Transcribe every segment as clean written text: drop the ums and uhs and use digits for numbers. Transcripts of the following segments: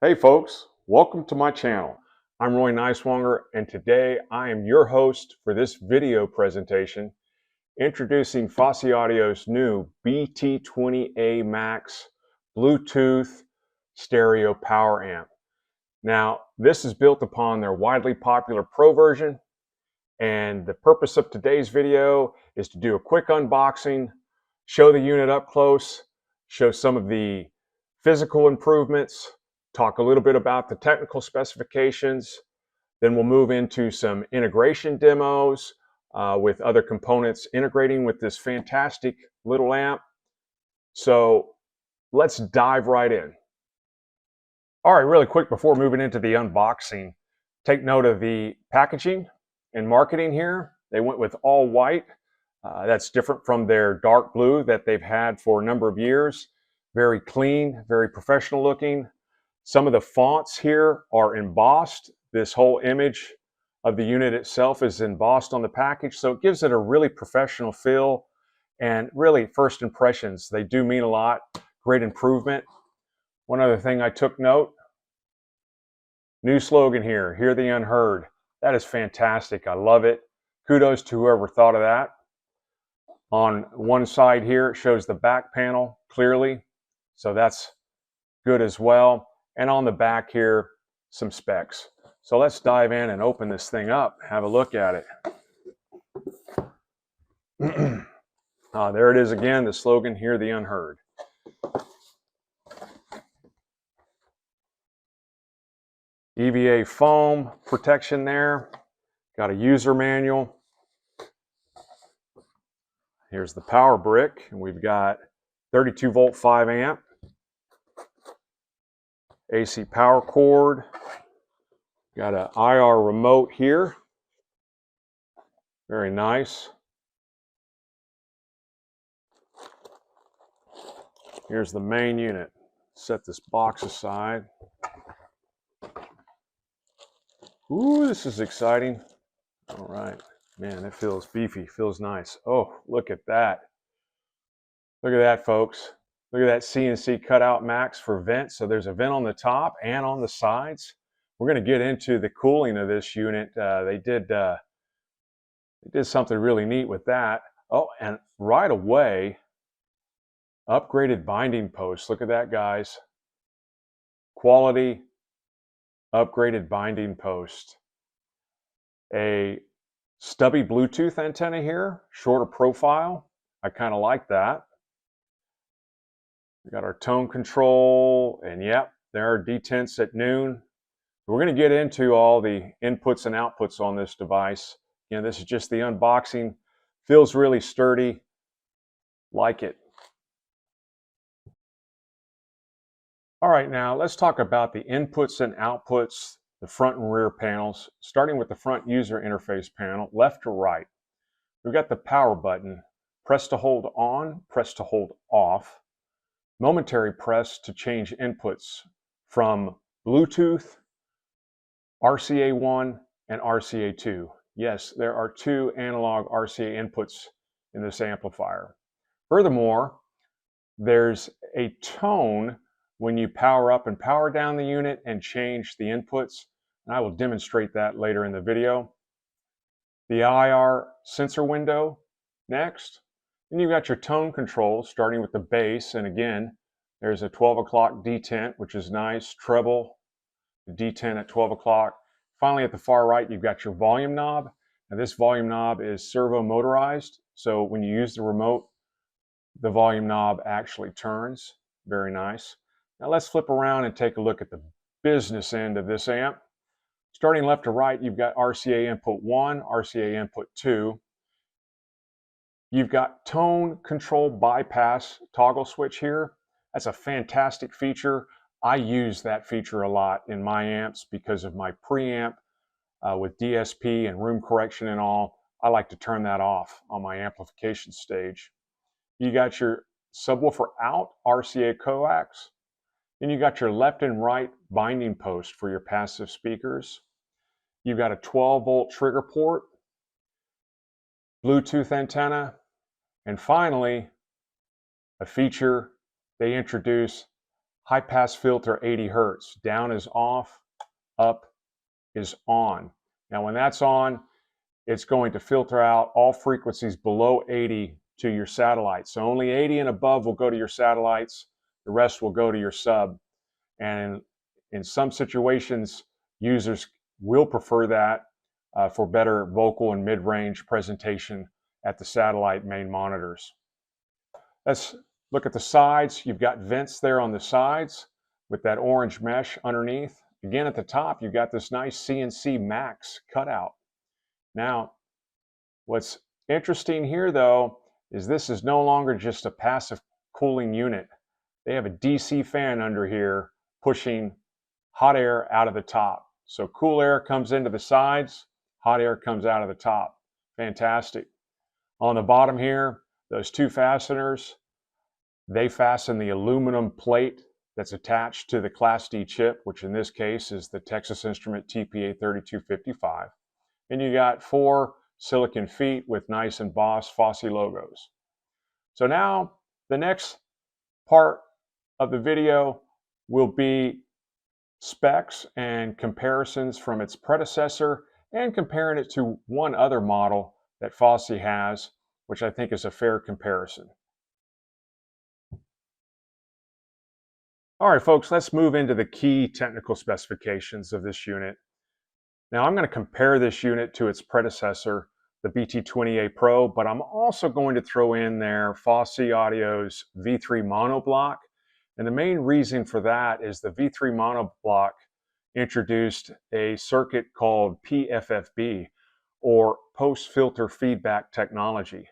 Hey folks, welcome to my channel. I'm Roy Neiswanger, and today I am your host for this video presentation introducing Fosi Audio's new BT20A Max Bluetooth stereo power amp. Now, this is built upon their widely popular Pro version, and the purpose of today's video is to do a quick unboxing, show the unit up close, show some of the physical improvements, talk a little bit about the technical specifications. Then we'll move into some integration demos with other components integrating with this fantastic little amp. So let's dive right in. All right, really quick before moving into the unboxing, take note of the packaging and marketing here. They went with all white. That's different from their dark blue that they've had for a number of years. Very clean, very professional looking. Some of the fonts here are embossed. This whole image of the unit itself is embossed on the package, so it gives it a really professional feel. And really, first impressions, they do mean a lot. Great improvement. One other thing I took note, new slogan here, hear the unheard. That is fantastic. I love it. Kudos to whoever thought of that. On one side here, it shows the back panel clearly, so that's good as well. And on the back here, some specs. So let's dive in and open this thing up, have a look at it. There it is again, the slogan, hear the unheard. EVA foam protection there. Got a user manual. Here's the power brick, and we've got 32 volt 5 amp. AC power cord. Got an IR remote here. Very nice. Here's the main unit. Set this box aside. Ooh, this is exciting. All right. Man, it feels beefy, feels nice. Oh, look at that. Look at that, folks. Look at that CNC cutout max for vents. So there's a vent on the top and on the sides. We're going to get into the cooling of this unit. They did something really neat with that. Oh, and right away, upgraded binding posts. Look at that, guys. Quality upgraded binding post. A stubby Bluetooth antenna here, shorter profile. I kind of like that. We got our tone control, and yep, there are detents at noon. We're going to get into all the inputs and outputs on this device. You know, this is just the unboxing. Feels really sturdy. Like it. All right, now let's talk about the inputs and outputs, the front and rear panels, starting with the front user interface panel, left to right. We've got the power button, press to hold on, press to hold off, momentary press to change inputs from Bluetooth, RCA1, and RCA2. Yes, there are two analog RCA inputs in this amplifier. Furthermore, there's a tone when you power up and power down the unit and change the inputs, and I will demonstrate that later in the video. The IR sensor window next. Then you've got your tone control starting with the bass, and again, there's a 12 o'clock detent, which is nice, treble, detent at 12 o'clock. Finally, at the far right, you've got your volume knob. Now this volume knob is servo motorized, so when you use the remote, the volume knob actually turns. Very nice. Now let's flip around and take a look at the business end of this amp. Starting left to right, you've got RCA input 1, RCA input 2. You've got tone control bypass toggle switch here. That's a fantastic feature. I use that feature a lot in my amps because of my preamp with DSP and room correction and all. I like to turn that off on my amplification stage. You got your subwoofer out, RCA coax. Then you got your left and right binding post for your passive speakers. You've got a 12 volt trigger port, Bluetooth antenna, and finally, a feature they introduce, high pass filter 80 hertz. Down is off, up is on. Now when that's on, it's going to filter out all frequencies below 80 to your satellites. So only 80 and above will go to your satellites. The rest will go to your sub. And in some situations, users will prefer that for better vocal and mid-range presentation at the satellite main monitors. Let's look at the sides. You've got vents there on the sides with that orange mesh underneath. Again, at the top, you've got this nice CNC Max cutout. Now, what's interesting here, though, is this is no longer just a passive cooling unit. They have a DC fan under here pushing hot air out of the top. So cool air comes into the sides, hot air comes out of the top. Fantastic. On the bottom here, those two fasteners, they fasten the aluminum plate that's attached to the Class D chip, which in this case is the Texas Instrument TPA3255. And you got 4 silicon feet with nice embossed Fosi logos. So now the next part of the video will be specs and comparisons from its predecessor and comparing it to one other model that Fosi has, which I think is a fair comparison. All right, folks, let's move into the key technical specifications of this unit. Now, I'm going to compare this unit to its predecessor, the BT20A Pro, but I'm also going to throw in there Fosi Audio's V3 mono block. And the main reason for that is the V3 mono block introduced a circuit called PFFB, or post-filter feedback technology,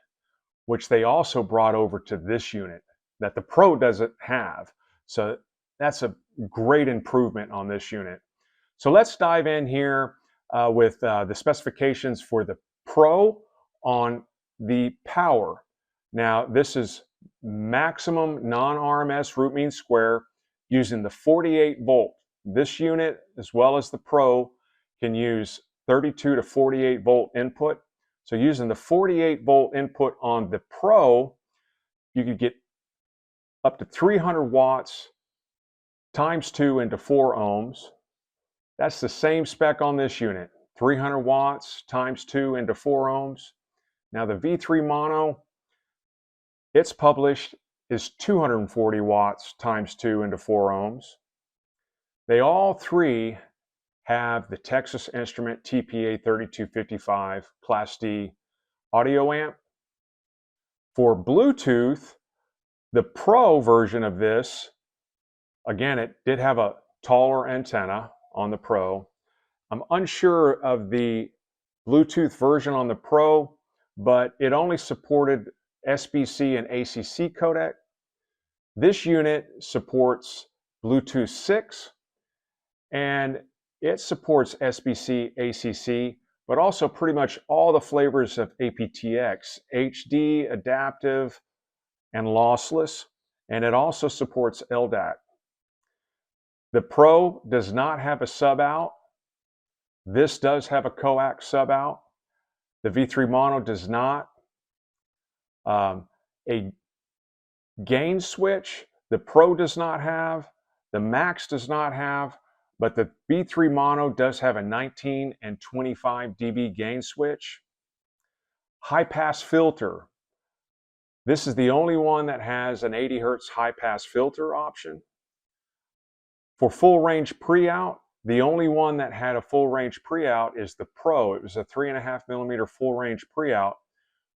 which they also brought over to this unit that the Pro doesn't have. So that's a great improvement on this unit. So let's dive in here with the specifications for the Pro on the power. Now, this is maximum non-RMS root mean square using the 48 volt. This unit, as well as the Pro, can use 32 to 48 volt input. So using the 48 volt input on the Pro, you could get up to 300 watts times 2 into 4 ohms. That's the same spec on this unit, 300 watts times 2 into 4 ohms. Now the V3 mono, it's published is 240 watts times 2 into 4 ohms. They all three have the Texas Instrument TPA3255 Class D audio amp. For Bluetooth, the Pro version of this, again, it did have a taller antenna on the Pro. I'm unsure of the Bluetooth version on the Pro, but it only supported SBC and ACC codec. This unit supports Bluetooth 6, and it supports SBC, ACC, but also pretty much all the flavors of aptX, HD, adaptive, and lossless, and it also supports LDAC. The Pro does not have a sub out. This does have a coax sub out. The V3 mono does not. A gain switch, the Pro does not have, the Max does not have, but the V3 mono does have a 19 and 25 dB gain switch. High pass filter. This is the only one that has an 80 hertz high pass filter option. For full range pre-out, the only one that had a full range pre-out is the Pro. It was a 3.5 millimeter full range pre-out,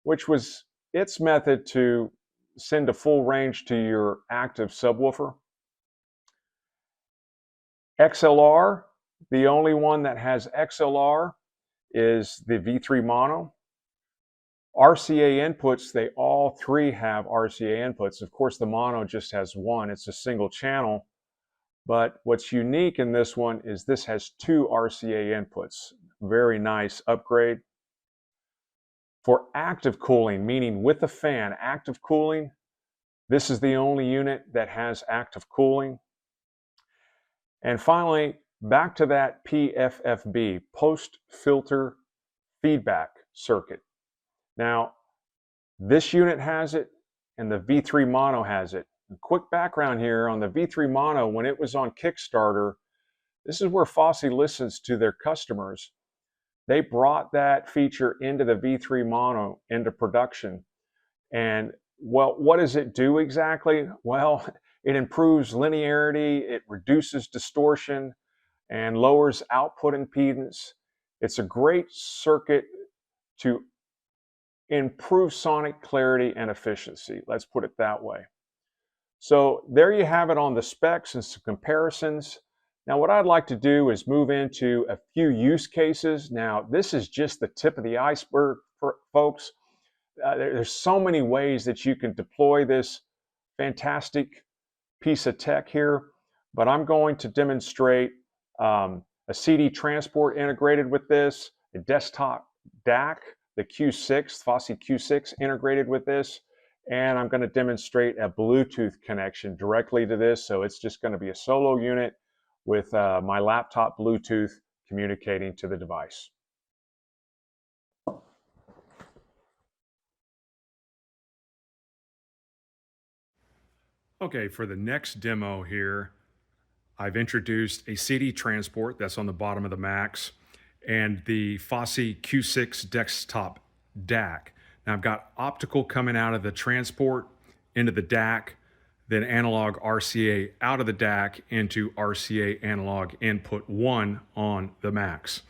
which was its method to send a full range to your active subwoofer. XLR, the only one that has XLR is the V3 mono. RCA inputs, they all three have RCA inputs. Of course, the mono just has one. It's a single channel. But what's unique in this one is this has 2 RCA inputs. Very nice upgrade. For active cooling, meaning with a fan, active cooling, this is the only unit that has active cooling. And finally, back to that PFFB, post-filter feedback circuit. Now, this unit has it, and the V3 mono has it. A quick background here on the V3 Mono. When it was on Kickstarter, this is where Fosi listens to their customers. They brought that feature into the V3 Mono into production. And well, what does it do exactly? Well, it improves linearity, it reduces distortion, and lowers output impedance. It's a great circuit to improve sonic clarity and efficiency. Let's put it that way. So there you have it on the specs and some comparisons. Now what I'd like to do is move into a few use cases. Now this is just the tip of the iceberg, folks. There's so many ways that you can deploy this fantastic piece of tech here, but I'm going to demonstrate a CD transport integrated with this, a desktop DAC, the Q6, Fosi Q6 integrated with this, and I'm going to demonstrate a Bluetooth connection directly to this. So it's just going to be a solo unit with my laptop Bluetooth communicating to the device. Okay, for the next demo here, I've introduced a CD transport that's on the bottom of the Macs and the Fosi Q6 desktop DAC. Now I've got optical coming out of the transport into the DAC, then analog RCA out of the DAC into RCA analog input 1 on the Macs.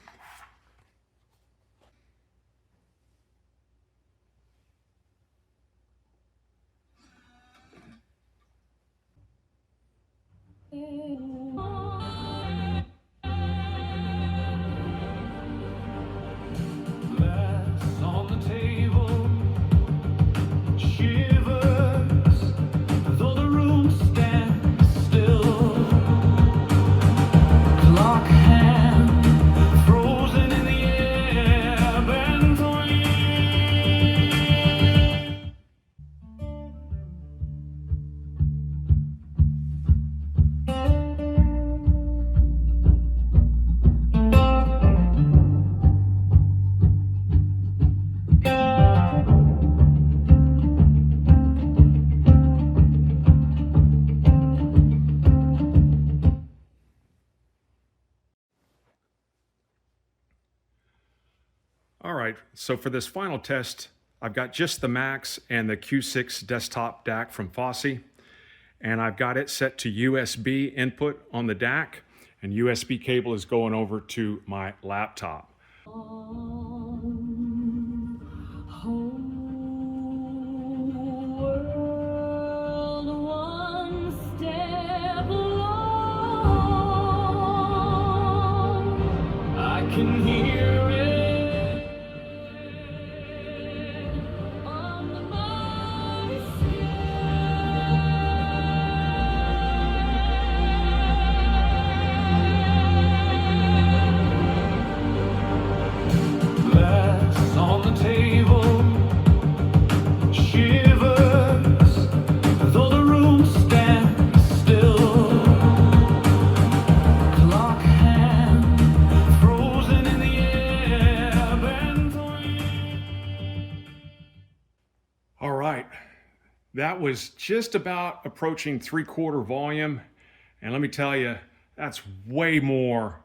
All right, so for this final test, I've got just the Macs and the Q6 desktop DAC from Fosi, and I've got it set to USB input on the DAC, and USB cable is going over to my laptop. I can hear it. All right, that was just about approaching 3/4 volume. And let me tell you, that's way more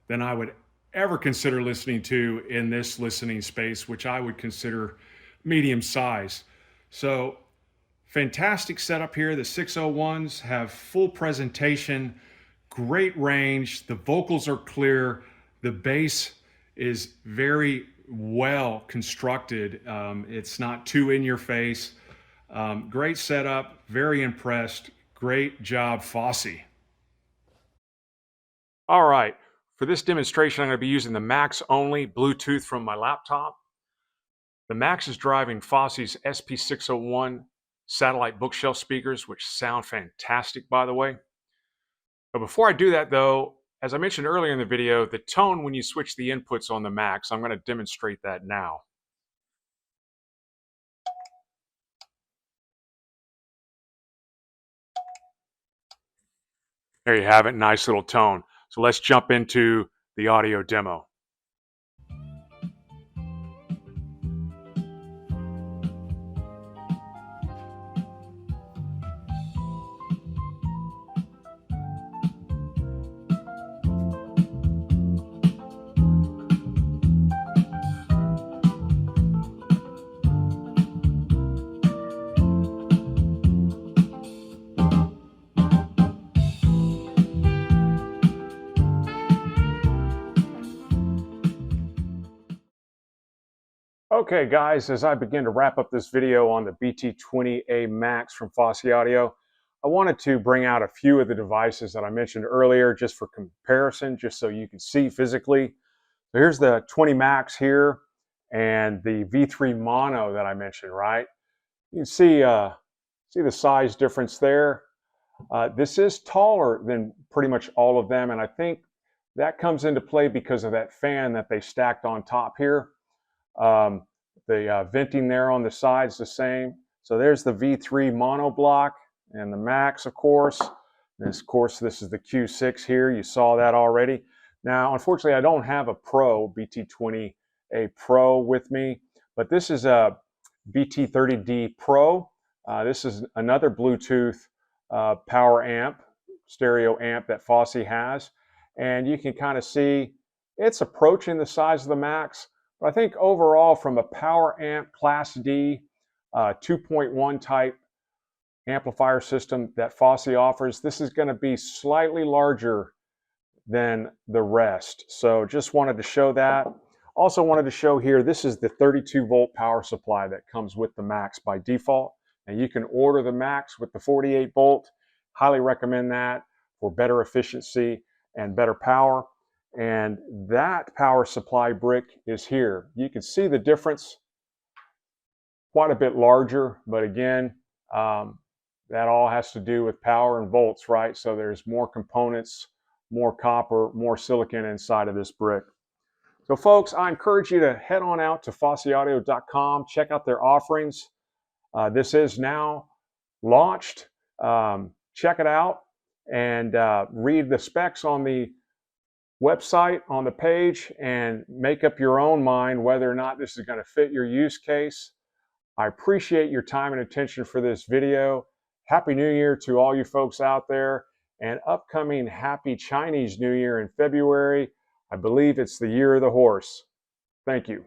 than I would ever consider listening to in this listening space, which I would consider medium size. So fantastic setup here. The 601s have full presentation, great range. The vocals are clear. The bass is very well constructed. It's not too in your face. Great setup, very impressed. Great job, Fosi. All right, for this demonstration, I'm going to be using the Macs only Bluetooth from my laptop. The Macs is driving Fosi's SP601 satellite bookshelf speakers, which sound fantastic, by the way. But before I do that, though, as I mentioned earlier in the video, the tone when you switch the inputs on the Macs, I'm going to demonstrate that now. There you have it, nice little tone. So let's jump into the audio demo. Okay guys, as I begin to wrap up this video on the BT20A Max from Fosi Audio, I wanted to bring out a few of the devices that I mentioned earlier just for comparison, just so you can see physically. So here's the 20 Max here and the V3 Mono that I mentioned, right? You can see the size difference there. This is taller than pretty much all of them, and I think that comes into play because of that fan that they stacked on top here. Um, the venting there on the side's the same. So there's the V3 mono block and the Max, of course. And of course, this is the Q6 here. You saw that already. Now, unfortunately, I don't have a Pro, BT20A Pro with me, but this is a BT30D Pro. This is another Bluetooth power amp, stereo amp that Fosi has. And you can kind of see it's approaching the size of the Max. But I think overall, from a power amp Class D 2.1 type amplifier system that Fosi offers, this is going to be slightly larger than the rest. So just wanted to show that. Also wanted to show here, this is the 32 volt power supply that comes with the Max by default. And you can order the Max with the 48 volt. Highly recommend that for better efficiency and better power. And that power supply brick is here. You can see the difference, quite a bit larger, but again, that all has to do with power and volts, right? So there's more components, more copper, more silicon inside of this brick. So folks, I encourage you to head on out to fosiaudio.com, check out their offerings. This is now launched. Check it out and read the specs on the website, on the page, and make up your own mind whether or not this is going to fit your use case. I appreciate your time and attention for this video. Happy New Year to all you folks out there, and upcoming Happy Chinese New Year in February. I believe it's the year of the horse. Thank you.